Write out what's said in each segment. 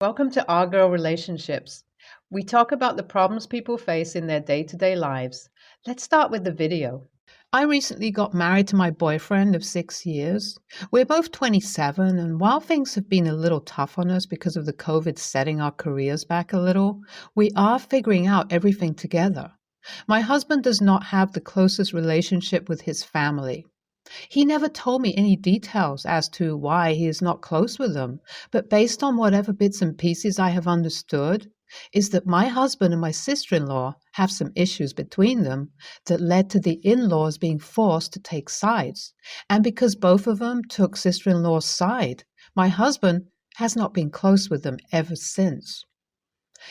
Welcome to Our Girl Relationships. We talk about the problems people face in their day-to-day lives. Let's start with the video. I recently got married to my boyfriend of 6 years. We're both 27, and while things have been a little tough on us because of the COVID setting our careers back a little, we are figuring out everything together. My husband does not have the closest relationship with his family. He never told me any details as to why he is not close with them, but based on whatever bits and pieces I have understood, is that my husband and my sister-in-law have some issues between them that led to the in-laws being forced to take sides. And because both of them took sister-in-law's side, my husband has not been close with them ever since.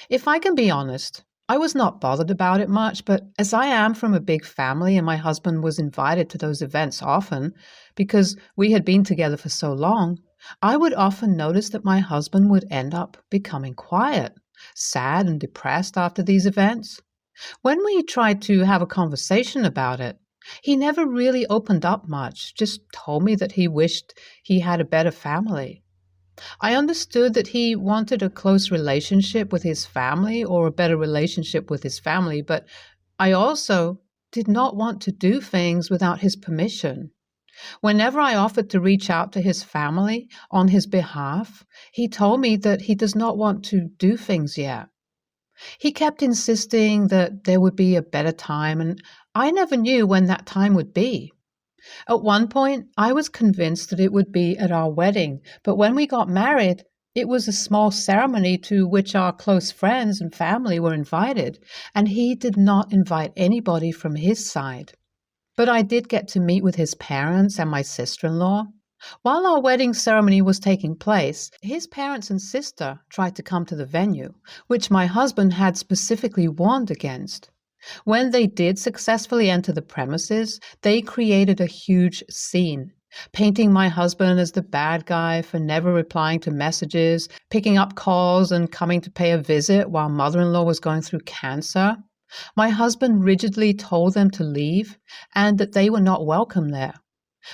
If I can be honest, I was not bothered about it much, but as I am from a big family and my husband was invited to those events often because we had been together for so long, I would often notice that my husband would end up becoming quiet, sad and depressed after these events. When we tried to have a conversation about it, he never really opened up much, just told me that he wished he had a better family. I understood that he wanted a close relationship with his family or a better relationship with his family, but I also did not want to do things without his permission. Whenever I offered to reach out to his family on his behalf, he told me that he does not want to do things yet. He kept insisting that there would be a better time, and I never knew when that time would be. At one point, I was convinced that it would be at our wedding, but when we got married, it was a small ceremony to which our close friends and family were invited, and he did not invite anybody from his side. But I did get to meet with his parents and my sister-in-law. While our wedding ceremony was taking place, his parents and sister tried to come to the venue, which my husband had specifically warned against. When they did successfully enter the premises, they created a huge scene, painting my husband as the bad guy for never replying to messages, picking up calls, and coming to pay a visit while mother-in-law was going through cancer. My husband rigidly told them to leave and that they were not welcome there.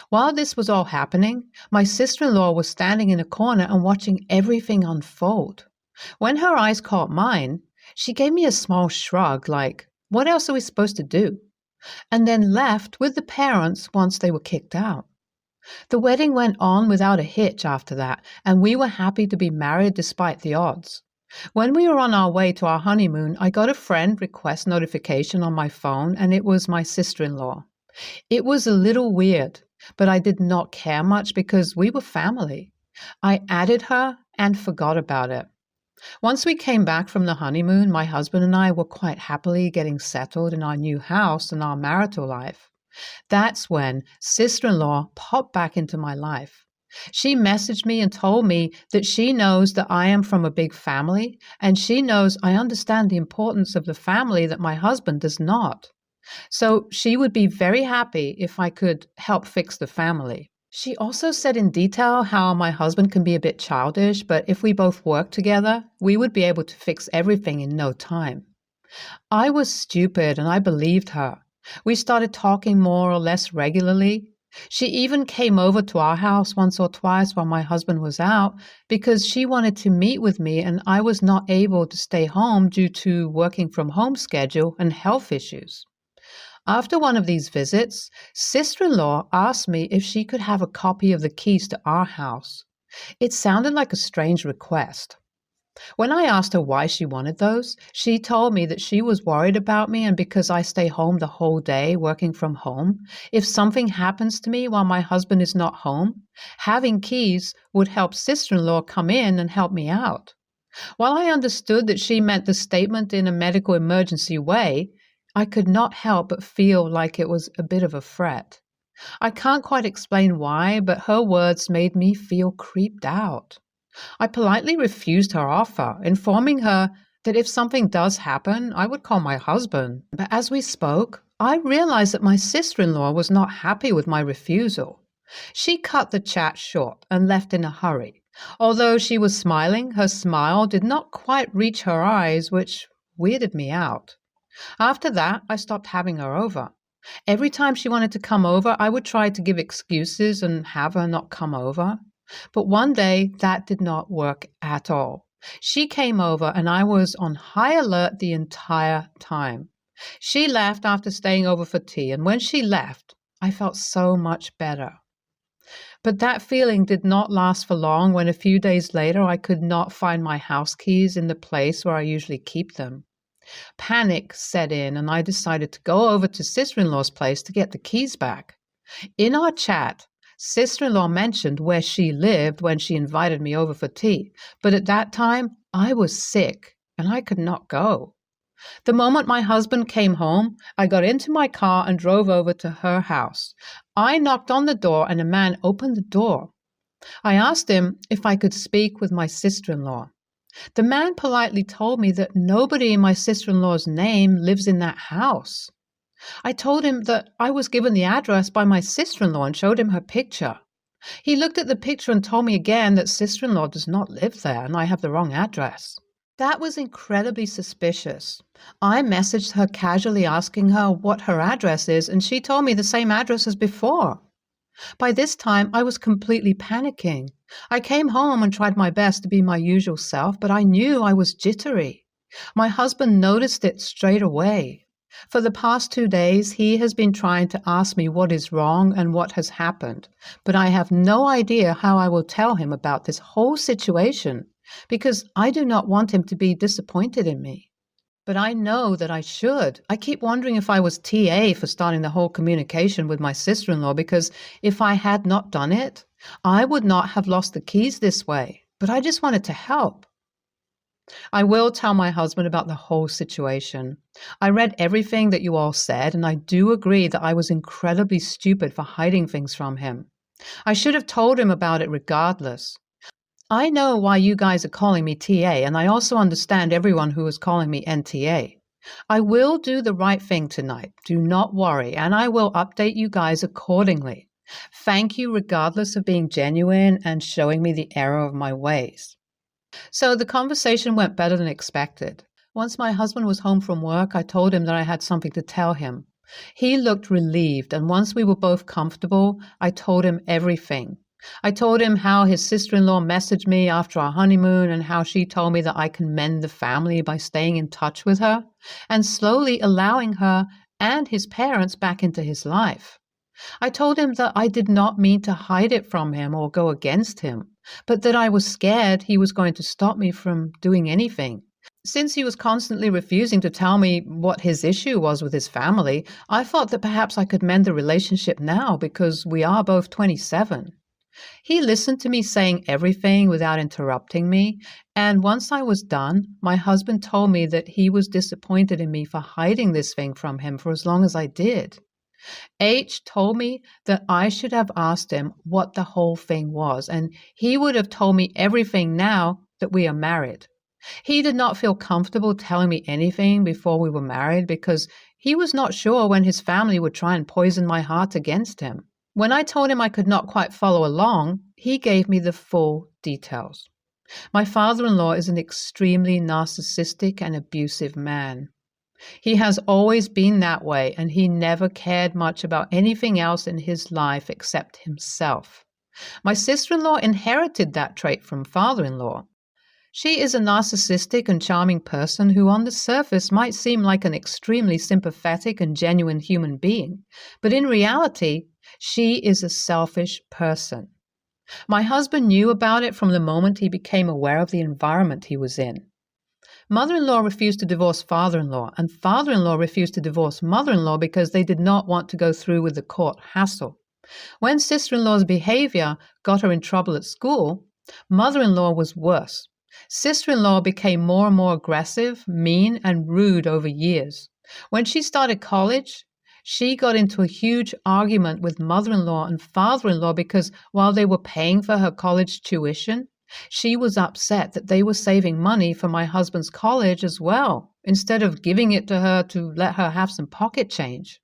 While this was all happening, my sister-in-law was standing in a corner and watching everything unfold. When her eyes caught mine, she gave me a small shrug like, "What else are we supposed to do?" and then left with the parents once they were kicked out. The wedding went on without a hitch after that, and we were happy to be married despite the odds. When we were on our way to our honeymoon, I got a friend request notification on my phone, and it was my sister-in-law. It was a little weird, but I did not care much because we were family. I added her and forgot about it. Once we came back from the honeymoon, my husband and I were quite happily getting settled in our new house and our marital life. That's when sister-in-law popped back into my life. She messaged me and told me that she knows that I am from a big family, and she knows I understand the importance of the family that my husband does not. So she would be very happy if I could help fix the family. She also said in detail how my husband can be a bit childish, but if we both worked together, we would be able to fix everything in no time. I was stupid and I believed her. We started talking more or less regularly. She even came over to our house once or twice while my husband was out because she wanted to meet with me and I was not able to stay home due to working from home schedule and health issues. After one of these visits, sister-in-law asked me if she could have a copy of the keys to our house. It sounded like a strange request. When I asked her why she wanted those, she told me that she was worried about me and because I stay home the whole day working from home, if something happens to me while my husband is not home, having keys would help sister-in-law come in and help me out. While I understood that she meant the statement in a medical emergency way, I could not help but feel like it was a bit of a threat. I can't quite explain why, but her words made me feel creeped out. I politely refused her offer, informing her that if something does happen, I would call my husband. But as we spoke, I realized that my sister-in-law was not happy with my refusal. She cut the chat short and left in a hurry. Although she was smiling, her smile did not quite reach her eyes, which weirded me out. After that, I stopped having her over. Every time she wanted to come over, I would try to give excuses and have her not come over. But one day, that did not work at all. She came over and I was on high alert the entire time. She left after staying over for tea, and when she left, I felt so much better. But that feeling did not last for long when a few days later I could not find my house keys in the place where I usually keep them. Panic set in and I decided to go over to sister-in-law's place to get the keys back. In our chat, sister-in-law mentioned where she lived when she invited me over for tea, but at that time I was sick and I could not go. The moment my husband came home, I got into my car and drove over to her house. I knocked on the door and a man opened the door. I asked him if I could speak with my sister-in-law. The man politely told me that nobody in my sister-in-law's name lives in that house. I told him that I was given the address by my sister-in-law and showed him her picture. He looked at the picture and told me again that sister-in-law does not live there and I have the wrong address. That was incredibly suspicious. I messaged her casually asking her what her address is, and she told me the same address as before. By this time, I was completely panicking. I came home and tried my best to be my usual self, but I knew I was jittery. My husband noticed it straight away. For the past 2 days, he has been trying to ask me what is wrong and what has happened, but I have no idea how I will tell him about this whole situation, because I do not want him to be disappointed in me. But I know that I should. I keep wondering if I was TA for starting the whole communication with my sister-in-law, because if I had not done it, I would not have lost the keys this way. But I just wanted to help. I will tell my husband about the whole situation. I read everything that you all said, and I do agree that I was incredibly stupid for hiding things from him. I should have told him about it regardless. I know why you guys are calling me TA, and I also understand everyone who is calling me NTA. I will do the right thing tonight, do not worry, and I will update you guys accordingly. Thank you regardless of being genuine and showing me the error of my ways. So the conversation went better than expected. Once my husband was home from work, I told him that I had something to tell him. He looked relieved, and once we were both comfortable, I told him everything. I told him how his sister-in-law messaged me after our honeymoon and how she told me that I can mend the family by staying in touch with her and slowly allowing her and his parents back into his life. I told him that I did not mean to hide it from him or go against him, but that I was scared he was going to stop me from doing anything. Since he was constantly refusing to tell me what his issue was with his family, I thought that perhaps I could mend the relationship now because we are both 27. He listened to me saying everything without interrupting me, and once I was done, my husband told me that he was disappointed in me for hiding this thing from him for as long as I did. H told me that I should have asked him what the whole thing was, and he would have told me everything now that we are married. He did not feel comfortable telling me anything before we were married because he was not sure when his family would try and poison my heart against him. When I told him I could not quite follow along, he gave me the full details. My father-in-law is an extremely narcissistic and abusive man. He has always been that way, and he never cared much about anything else in his life except himself. My sister-in-law inherited that trait from father-in-law. She is a narcissistic and charming person who on the surface might seem like an extremely sympathetic and genuine human being, but in reality, she is a selfish person. My husband knew about it from the moment he became aware of the environment he was in. Mother-in-law refused to divorce father-in-law, and father-in-law refused to divorce mother-in-law because they did not want to go through with the court hassle. When sister-in-law's behavior got her in trouble at school, mother-in-law was worse. Sister-in-law became more and more aggressive, mean, and rude over years. When she started college, she got into a huge argument with mother-in-law and father-in-law because while they were paying for her college tuition, she was upset that they were saving money for my husband's college as well, instead of giving it to her to let her have some pocket change.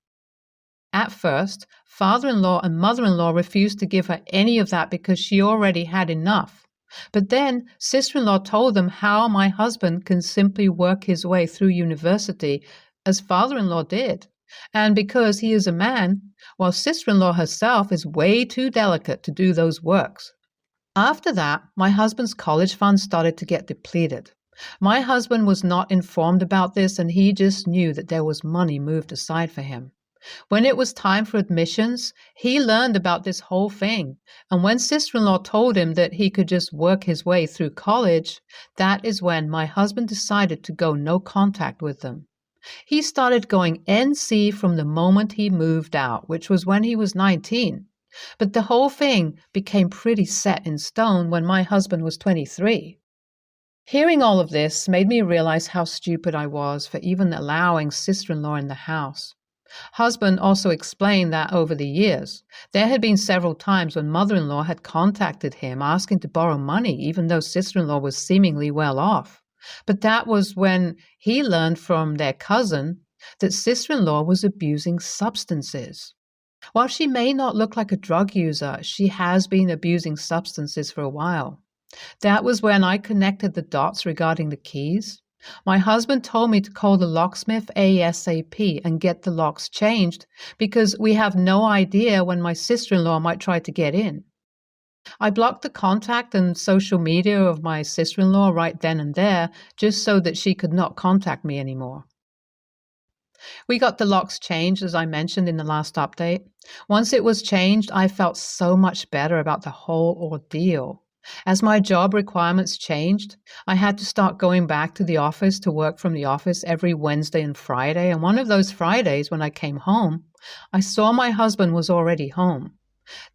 At first, father-in-law and mother-in-law refused to give her any of that because she already had enough. But then sister-in-law told them how my husband can simply work his way through university as father-in-law did. And because he is a man, while sister-in-law herself is way too delicate to do those works. After that, my husband's college fund started to get depleted. My husband was not informed about this, and he just knew that there was money moved aside for him. When it was time for admissions, he learned about this whole thing. And when sister-in-law told him that he could just work his way through college, that is when my husband decided to go no contact with them. He started going NC from the moment he moved out, which was when he was 19. But the whole thing became pretty set in stone when my husband was 23. Hearing all of this made me realize how stupid I was for even allowing sister-in-law in the house. Husband also explained that over the years, there had been several times when mother-in-law had contacted him asking to borrow money, even though sister-in-law was seemingly well off. But that was when he learned from their cousin that sister-in-law was abusing substances. While she may not look like a drug user, she has been abusing substances for a while. That was when I connected the dots regarding the keys. My husband told me to call the locksmith ASAP and get the locks changed because we have no idea when my sister-in-law might try to get in. I blocked the contact and social media of my sister-in-law right then and there just so that she could not contact me anymore. We got the locks changed, as I mentioned in the last update. Once it was changed, I felt so much better about the whole ordeal. As my job requirements changed, I had to start going back to the office to work from the office every Wednesday and Friday. And one of those Fridays, when I came home, I saw my husband was already home.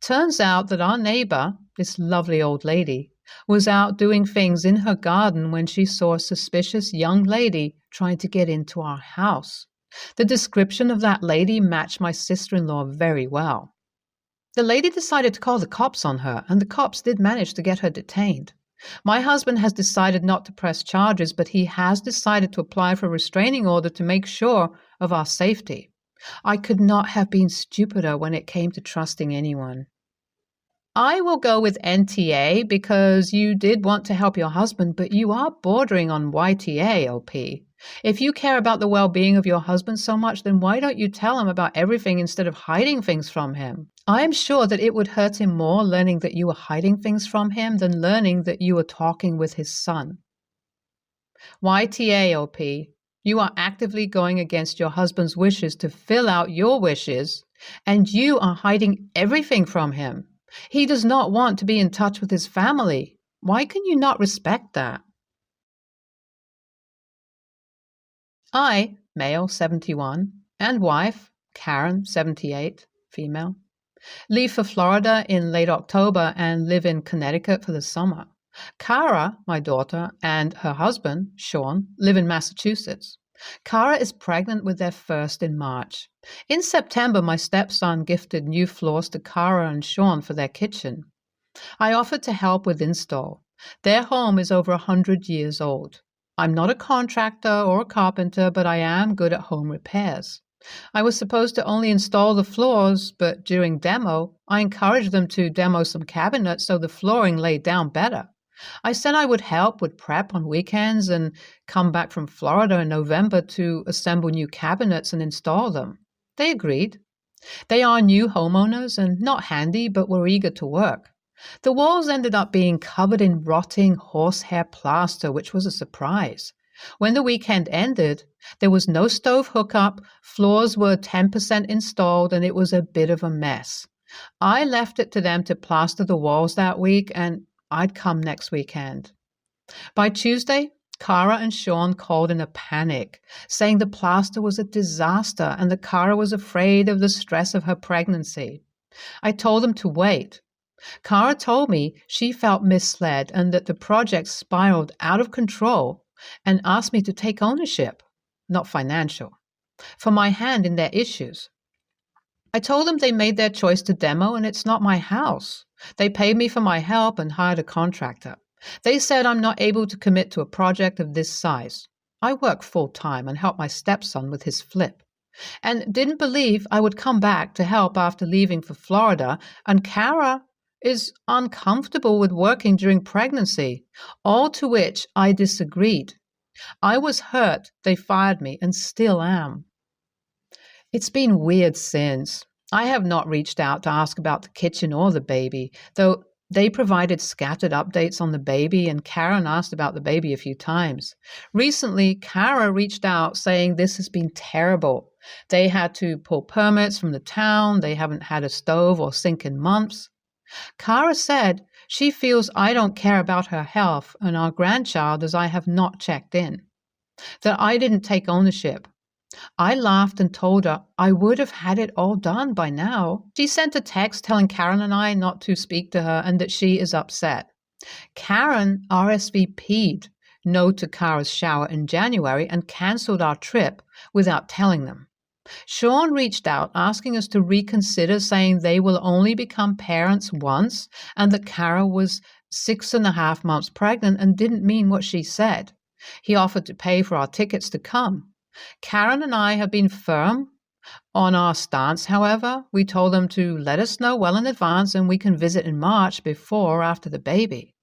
Turns out that our neighbor, this lovely old lady, was out doing things in her garden when she saw a suspicious young lady trying to get into our house. The description of that lady matched my sister-in-law very well. The lady decided to call the cops on her, and the cops did manage to get her detained. My husband has decided not to press charges, but he has decided to apply for a restraining order to make sure of our safety. I could not have been stupider when it came to trusting anyone. I will go with NTA because you did want to help your husband, but you are bordering on YTA, OP. If you care about the well-being of your husband so much, then why don't you tell him about everything instead of hiding things from him? I am sure that it would hurt him more learning that you were hiding things from him than learning that you were talking with his son. YTA, OP. You are actively going against your husband's wishes to fill out your wishes, and you are hiding everything from him. He does not want to be in touch with his family. Why can you not respect that? I, male 71, and wife, Karen 78, female, leave for Florida in late October and live in Connecticut for the summer. Kara, my daughter, and her husband, Sean, live in Massachusetts. Kara is pregnant with their first in March. In September, my stepson gifted new floors to Kara and Sean for their kitchen. I offered to help with install. Their home is over 100 years old. I'm not a contractor or a carpenter, but I am good at home repairs. I was supposed to only install the floors, but during demo, I encouraged them to demo some cabinets so the flooring laid down better. I said I would help with prep on weekends and come back from Florida in November to assemble new cabinets and install them. They agreed. They are new homeowners and not handy, but were eager to work. The walls ended up being covered in rotting horsehair plaster, which was a surprise. When the weekend ended, there was no stove hookup, floors were 10% installed, and it was a bit of a mess. I left it to them to plaster the walls that week, and I'd come next weekend. By Tuesday, Kara and Sean called in a panic, saying the plaster was a disaster and that Kara was afraid of the stress of her pregnancy. I told them to wait. Kara told me she felt misled and that the project spiraled out of control and asked me to take ownership, not financial, for my hand in their issues. I told them they made their choice to demo and it's not my house. They paid me for my help and hired a contractor. They said I'm not able to commit to a project of this size. I work full-time and help my stepson with his flip, and didn't believe I would come back to help after leaving for Florida, and Kara is uncomfortable with working during pregnancy, all to which I disagreed. I was hurt they fired me and still am. It's been weird since. I have not reached out to ask about the kitchen or the baby, though They provided scattered updates on the baby, and Karen asked about the baby a few times. Recently, Kara reached out saying this has been terrible. They had to pull permits from the town. They haven't had a stove or sink in months. Kara said she feels I don't care about her health and our grandchild as I have not checked in, that I didn't take ownership. I laughed and told her I would have had it all done by now. She sent a text telling Karen and I not to speak to her and that she is upset. Karen RSVP'd no to Kara's shower in January and cancelled our trip without telling them. Sean reached out asking us to reconsider, saying they will only become parents once and that Kara was 6.5 months pregnant and didn't mean what she said. He offered to pay for our tickets to come. Karen and I have been firm on our stance, however. We told them to let us know well in advance and we can visit in March before or after the baby.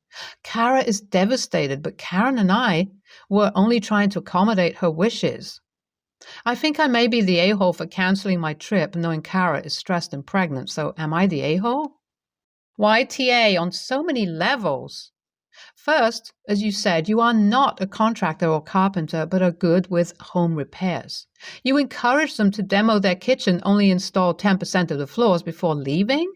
Kara is devastated, but Karen and I were only trying to accommodate her wishes. I think I may be the a-hole for canceling my trip knowing Kara is stressed and pregnant, so am I the a-hole? YTA on so many levels. First, as you said, you are not a contractor or carpenter, but are good with home repairs. You encourage them to demo their kitchen, only install 10% of the floors before leaving?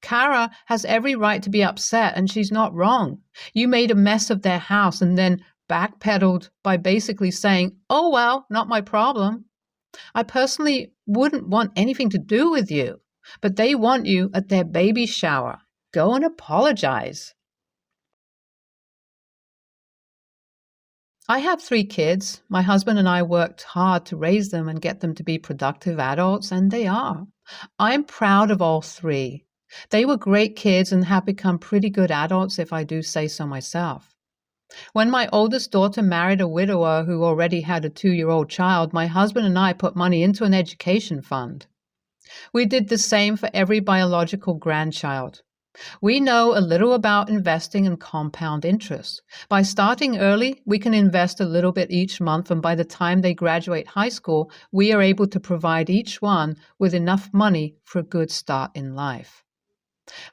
Kara has every right to be upset, and she's not wrong. You made a mess of their house and then backpedaled by basically saying, oh, well, not my problem. I personally wouldn't want anything to do with you, but they want you at their baby shower. Go and apologize. I have 3 kids. My husband and I worked hard to raise them and get them to be productive adults, and they are. I'm proud of all 3. They were great kids and have become pretty good adults, if I do say so myself. When my oldest daughter married a widower who already had a 2-year-old child, my husband and I put money into an education fund. We did the same for every biological grandchild. We know a little about investing and compound interest. By starting early, we can invest a little bit each month, and by the time they graduate high school, we are able to provide each one with enough money for a good start in life.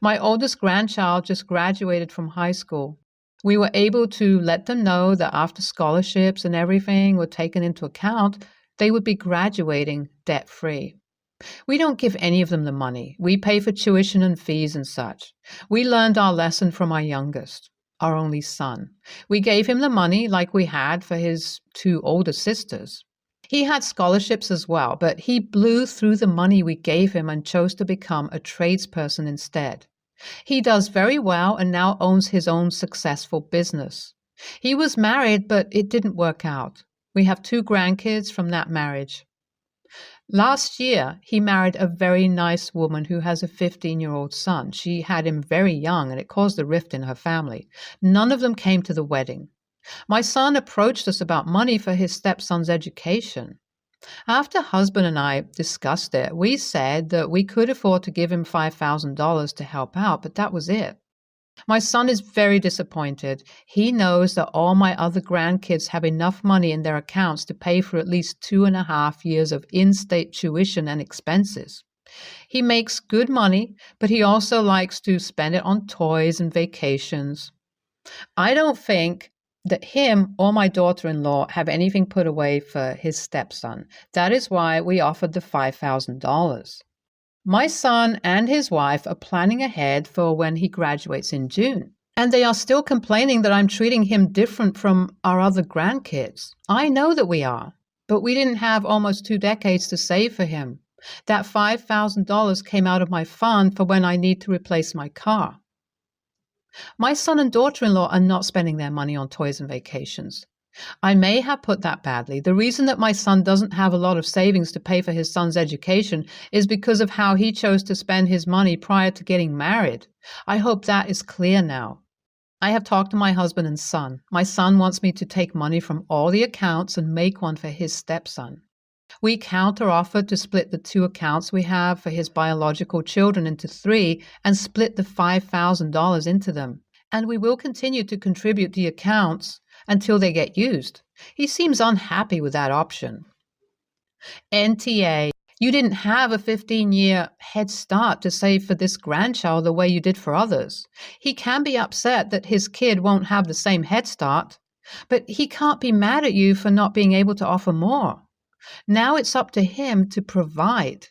My oldest grandchild just graduated from high school. We were able to let them know that after scholarships and everything were taken into account, they would be graduating debt-free. We don't give any of them the money. We pay for tuition and fees and such. We learned our lesson from our youngest, our only son. We gave him the money like we had for his 2 older sisters. He had scholarships as well, but he blew through the money we gave him and chose to become a tradesperson instead. He does very well and now owns his own successful business. He was married, but it didn't work out. We have 2 grandkids from that marriage. Last year, he married a very nice woman who has a 15-year-old son. She had him very young, and it caused a rift in her family. None of them came to the wedding. My son approached us about money for his stepson's education. After husband and I discussed it, we said that we could afford to give him $5,000 to help out, but that was it. My son is very disappointed. He knows that all my other grandkids have enough money in their accounts to pay for at least 2.5 years of in-state tuition and expenses. He makes good money, but he also likes to spend it on toys and vacations. I don't think that him or my daughter-in-law have anything put away for his stepson. That is why we offered the $5,000. My son and his wife are planning ahead for when he graduates in June, and they are still complaining that I'm treating him different from our other grandkids. I know that we are, but we didn't have almost 2 decades to save for him. That $5,000 came out of my fund for when I need to replace my car. My son and daughter-in-law are not spending their money on toys and vacations. I may have put that badly. The reason that my son doesn't have a lot of savings to pay for his son's education is because of how he chose to spend his money prior to getting married. I hope that is clear now. I have talked to my husband and son. My son wants me to take money from all the accounts and make one for his stepson. We counter-offered to split the 2 accounts we have for his biological children into 3 and split the $5,000 into them. And we will continue to contribute the accounts until they get used. He seems unhappy with that option. NTA. You didn't have a 15-year head start to save for this grandchild the way you did for others. He can be upset that his kid won't have the same head start, but he can't be mad at you for not being able to offer more. Now it's up to him to provide.